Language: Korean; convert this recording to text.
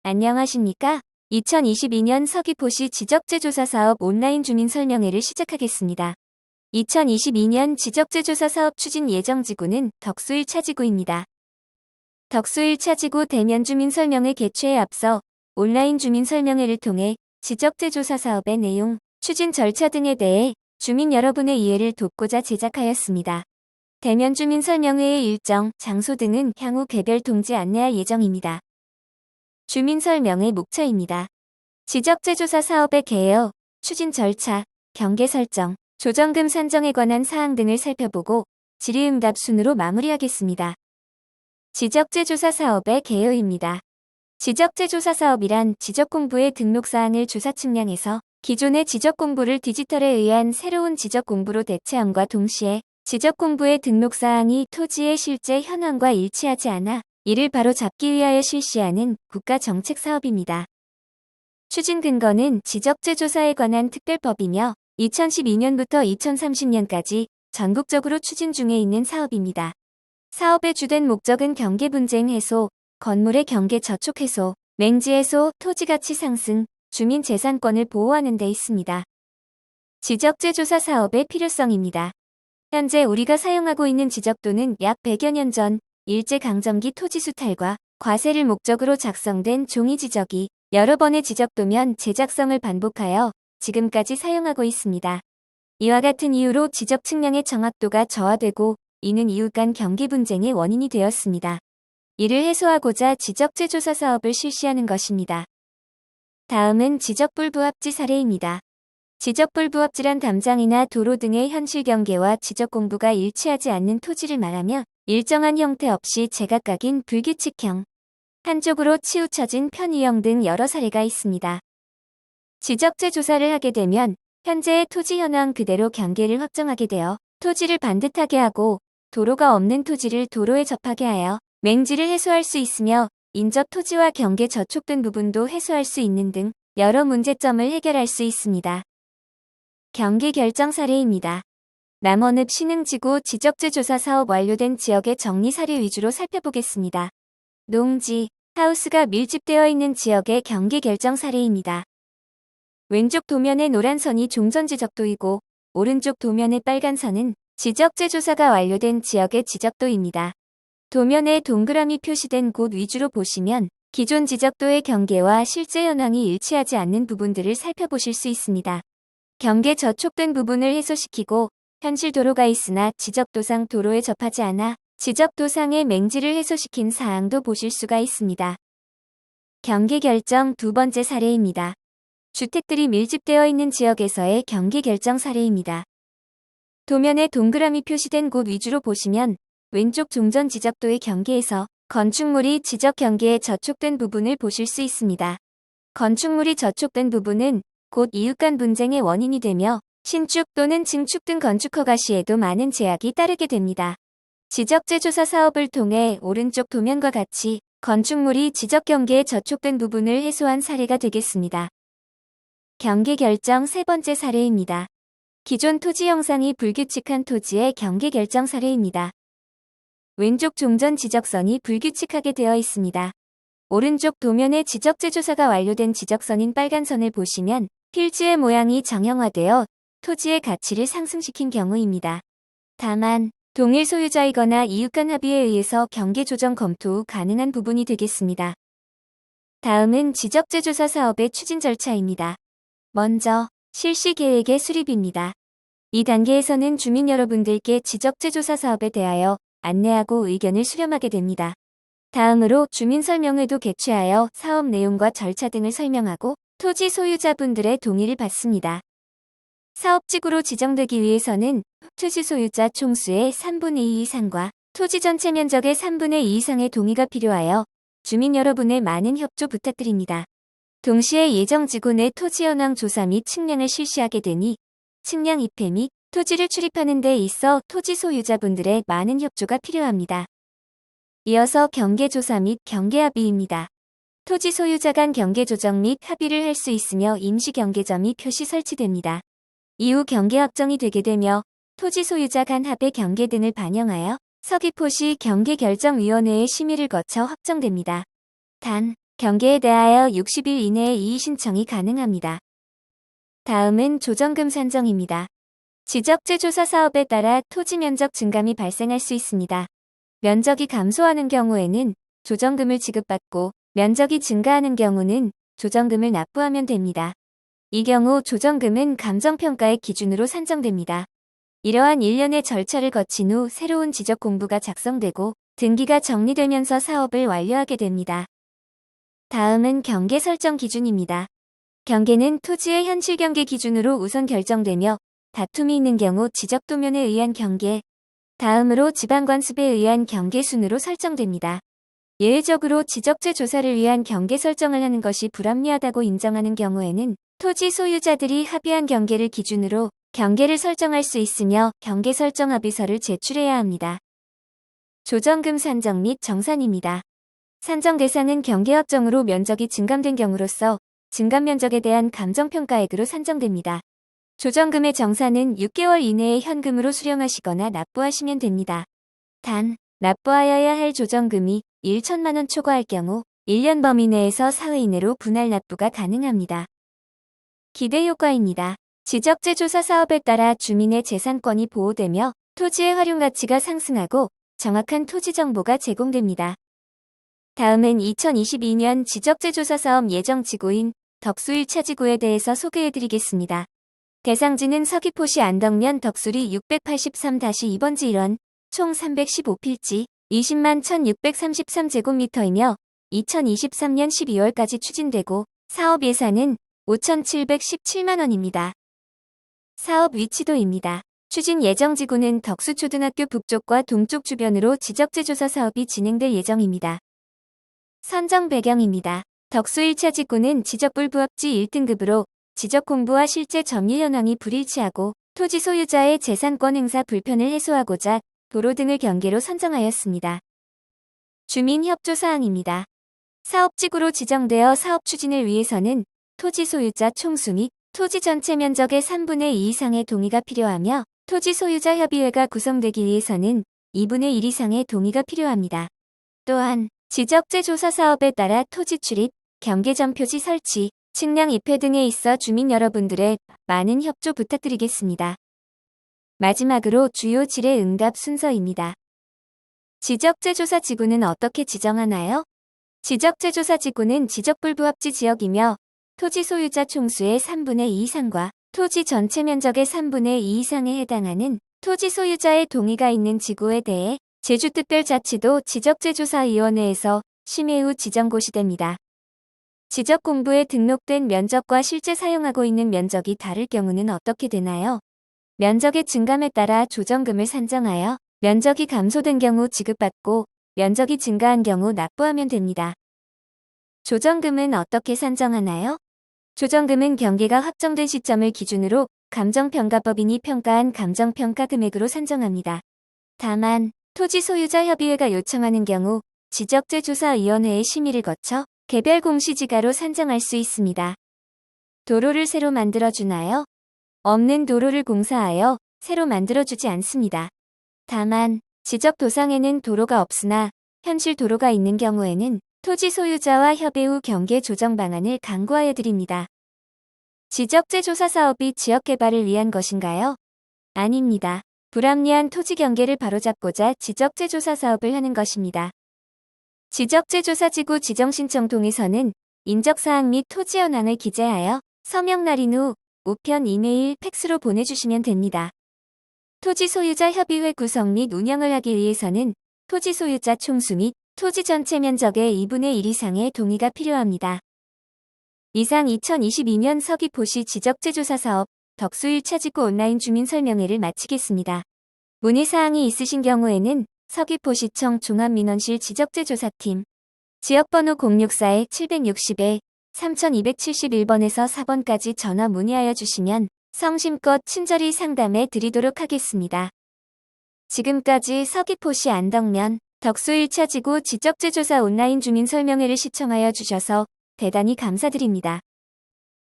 안녕하십니까? 2022년 서귀포시 지적재조사사업 온라인 주민설명회를 시작하겠습니다. 2022년 지적재조사 사업 추진 예정지구는 덕수 1차 지구입니다. 덕수 1차 지구 대면 주민설명회 개최에 앞서 온라인 주민설명회를 통해 지적재조사 사업의 내용, 추진 절차 등에 대해 주민 여러분의 이해를 돕고자 제작하였습니다. 대면 주민설명회의 일정, 장소 등은 향후 개별 통지 안내할 예정입니다. 주민설명회 목차입니다. 지적재조사 사업의 개요, 추진 절차, 경계 설정, 조정금 산정에 관한 사항 등을 살펴보고 질의응답 순으로 마무리하겠습니다. 지적재조사 사업의 개요입니다. 지적재조사 사업이란 지적공부의 등록사항을 조사 측량해서 기존의 지적공부를 디지털에 의한 새로운 지적공부로 대체함과 동시에 지적공부의 등록사항이 토지의 실제 현황과 일치하지 않아 이를 바로잡기 위하여 실시하는 국가정책 사업입니다. 추진 근거는 지적재조사에 관한 특별법이며 2012년부터 2030년까지 전국적으로 추진 중에 있는 사업입니다. 사업의 주된 목적은 경계 분쟁 해소, 건물의 경계 저촉 해소, 맹지 해소, 토지가치 상승, 주민 재산권을 보호하는 데 있습니다. 지적재조사 사업의 필요성입니다. 현재 우리가 사용하고 있는 지적도는 약 100여 년 전 일제강점기 토지 수탈과 과세를 목적으로 작성된 종이 지적이 여러 번의 지적도면 제작성을 반복하여 지금까지 사용하고 있습니다. 이와 같은 이유로 지적 측량의 정확도가 저하되고 이는 이웃 간 경계 분쟁의 원인이 되었습니다. 이를 해소하고자 지적재조사 사업을 실시하는 것입니다. 다음은 지적불부합지 사례입니다. 지적불부합지란 담장이나 도로 등의 현실 경계와 지적공부가 일치하지 않는 토지를 말하며 일정한 형태 없이 제각각인 불규칙형, 한쪽으로 치우쳐진 편의형 등 여러 사례가 있습니다. 지적재조사를 하게 되면 현재의 토지 현황 그대로 경계를 확정하게 되어 토지를 반듯하게 하고 도로가 없는 토지를 도로에 접하게 하여 맹지를 해소할 수 있으며 인접 토지와 경계 저촉된 부분도 해소할 수 있는 등 여러 문제점을 해결할 수 있습니다. 경계 결정 사례입니다. 남원읍 신흥지구 지적재조사 사업 완료된 지역의 정리 사례 위주로 살펴보겠습니다. 농지, 하우스가 밀집되어 있는 지역의 경계 결정 사례입니다. 왼쪽 도면의 노란 선이 종전지적도이고 오른쪽 도면의 빨간 선은 지적재조사가 완료된 지역의 지적도입니다. 도면에 동그라미 표시된 곳 위주로 보시면 기존 지적도의 경계와 실제 현황이 일치하지 않는 부분들을 살펴보실 수 있습니다. 경계 저촉된 부분을 해소시키고 현실 도로가 있으나 지적도상 도로에 접하지 않아 지적도상의 맹지를 해소시킨 사항도 보실 수가 있습니다. 경계 결정 두 번째 사례입니다. 주택들이 밀집되어 있는 지역에서의 경계 결정 사례입니다. 도면에 동그라미 표시된 곳 위주로 보시면 왼쪽 종전 지적도의 경계에서 건축물이 지적 경계에 저촉된 부분을 보실 수 있습니다. 건축물이 저촉된 부분은 곧 이웃 간 분쟁의 원인이 되며 신축 또는 증축 등 건축 허가 시에도 많은 제약이 따르게 됩니다. 지적재조사 사업을 통해 오른쪽 도면과 같이 건축물이 지적 경계에 저촉된 부분을 해소한 사례가 되겠습니다. 경계 결정 세 번째 사례입니다. 기존 토지 형상이 불규칙한 토지의 경계 결정 사례입니다. 왼쪽 종전 지적선이 불규칙하게 되어 있습니다. 오른쪽 도면에 지적재조사가 완료된 지적선인 빨간 선을 보시면 필지의 모양이 정형화되어 토지의 가치를 상승시킨 경우입니다. 다만 동일 소유자이거나 이웃 간 합의에 의해서 경계 조정 검토 후 가능한 부분이 되겠습니다. 다음은 지적재조사 사업의 추진 절차입니다. 먼저 실시 계획의 수립입니다. 이 단계에서는 주민 여러분들께 지적재조사 사업에 대하여 안내하고 의견을 수렴하게 됩니다. 다음으로 주민설명회도 개최하여 사업 내용과 절차 등을 설명하고 토지 소유자분들의 동의를 받습니다. 사업지구로 지정되기 위해서는 토지 소유자 총수의 3분의 2 이상과 토지 전체 면적의 3분의 2 이상의 동의가 필요하여 주민 여러분의 많은 협조 부탁드립니다. 동시에 예정지구 내 토지 현황 조사 및 측량을 실시하게 되니 측량 입회 및 토지를 출입하는 데 있어 토지 소유자분들의 많은 협조가 필요합니다. 이어서 경계조사 및 경계합의입니다. 토지 소유자 간 경계 조정 및 합의를 할 수 있으며 임시경계점이 표시 설치됩니다. 이후 경계 확정이 되게 되며 토지 소유자 간 합의 경계 등을 반영하여 서귀포시 경계결정위원회의 심의를 거쳐 확정됩니다. 단, 경계에 대하여 60일 이내에 이의 신청이 가능합니다. 다음은 조정금 산정입니다. 지적재 조사 사업에 따라 토지 면적 증감이 발생할 수 있습니다. 면적이 감소하는 경우에는 조정금을 지급받고 면적이 증가하는 경우는 조정금을 납부하면 됩니다. 이 경우 조정금은 감정평가의 기준으로 산정됩니다. 이러한 일련의 절차를 거친 후 새로운 지적 공부가 작성되고 등기가 정리되면서 사업을 완료하게 됩니다. 다음은 경계 설정 기준입니다. 경계는 토지의 현실 경계 기준으로 우선 결정되며 다툼이 있는 경우 지적도면에 의한 경계, 다음으로 지방관습에 의한 경계 순으로 설정됩니다. 예외적으로 지적재 조사를 위한 경계 설정을 하는 것이 불합리하다고 인정하는 경우에는 토지 소유자들이 합의한 경계를 기준으로 경계를 설정할 수 있으며 경계 설정 합의서를 제출해야 합니다. 조정금 산정 및 정산입니다. 산정 대상은 경계 확정으로 면적이 증감된 경우로서 증감 면적에 대한 감정평가액으로 산정됩니다. 조정금의 정산은 6개월 이내에 현금으로 수령하시거나 납부하시면 됩니다. 단, 납부하여야 할 조정금이 1천만 원 초과할 경우 1년 범위 내에서 사회 이내로 분할 납부가 가능합니다. 기대효과입니다. 지적재 조사 사업에 따라 주민의 재산권이 보호되며 토지의 활용 가치가 상승하고 정확한 토지 정보가 제공됩니다. 다음은 2022년 지적재 조사 사업 예정 지구인 덕수 1차 지구에 대해서 소개해드리겠습니다. 대상지는 서귀포시 안덕면 덕수리 683-2번지 1원, 총 315필지, 20만 1633제곱미터이며 2023년 12월까지 추진되고 사업 예산은 5,717만원입니다. 사업 위치도입니다. 추진 예정 지구는 덕수초등학교 북쪽과 동쪽 주변으로 지적재 조사 사업이 진행될 예정입니다. 선정 배경입니다. 덕수 1차 지구는 지적불부합지 1등급으로 지적 공부와 실제 점유 현황이 불일치하고 토지 소유자의 재산권 행사 불편을 해소하고자 도로 등을 경계로 선정하였습니다. 주민 협조 사항입니다. 사업지구로 지정되어 사업 추진을 위해서는 토지 소유자 총수 및 토지 전체 면적의 3분의 2 이상의 동의가 필요하며 토지 소유자 협의회가 구성되기 위해서는 2분의 1 이상의 동의가 필요합니다. 또한 지적재 조사 사업에 따라 토지 출입, 경계점 표지 설치, 측량 입회 등에 있어 주민 여러분들의 많은 협조 부탁드리겠습니다. 마지막으로 주요 질의 응답 순서입니다. 지적재 조사 지구는 어떻게 지정하나요? 지적재 조사 지구는 지적불부합지 지역이며 토지 소유자 총수의 3분의 2 이상과 토지 전체 면적의 3분의 2 이상에 해당하는 토지 소유자의 동의가 있는 지구에 대해 제주특별자치도 지적재조사위원회에서 심의 후 지정고시됩니다. 지적공부에 등록된 면적과 실제 사용하고 있는 면적이 다를 경우는 어떻게 되나요? 면적의 증감에 따라 조정금을 산정하여 면적이 감소된 경우 지급받고 면적이 증가한 경우 납부하면 됩니다. 조정금은 어떻게 산정하나요? 조정금은 경계가 확정된 시점을 기준으로 감정평가법인이 평가한 감정평가 금액으로 산정합니다. 다만 토지 소유자 협의회가 요청하는 경우 지적재조사위원회의 심의를 거쳐 개별 공시지가로 산정할 수 있습니다. 도로를 새로 만들어주나요? 없는 도로를 공사하여 새로 만들어주지 않습니다. 다만 지적 도상에는 도로가 없으나 현실 도로가 있는 경우에는 토지 소유자와 협의 후 경계 조정 방안을 강구하여 드립니다. 지적재조사 사업이 지역 개발을 위한 것인가요? 아닙니다. 불합리한 토지 경계를 바로잡고자 지적재조사 사업을 하는 것입니다. 지적재조사지구 지정신청 동의서는 인적사항 및 토지 현황을 기재하여 서명 날인 후 우편 이메일, 팩스로 보내주시면 됩니다. 토지 소유자 협의회 구성 및 운영을 하기 위해서는 토지 소유자 총수 및 토지 전체 면적의 2분의 1 이상의 동의가 필요합니다. 이상 2022년 서귀포시 지적재조사 사업 덕수 1차 지구 온라인 주민 설명회를 마치겠습니다. 문의사항이 있으신 경우에는 서귀포시청 종합민원실 지적재조사팀 지역번호 064-760-3271번에서 4번까지 전화 문의하여 주시면 성심껏 친절히 상담해 드리도록 하겠습니다. 지금까지 서귀포시 안덕면 덕수 1차 지구 지적재조사 온라인 주민 설명회를 시청하여 주셔서 대단히 감사드립니다.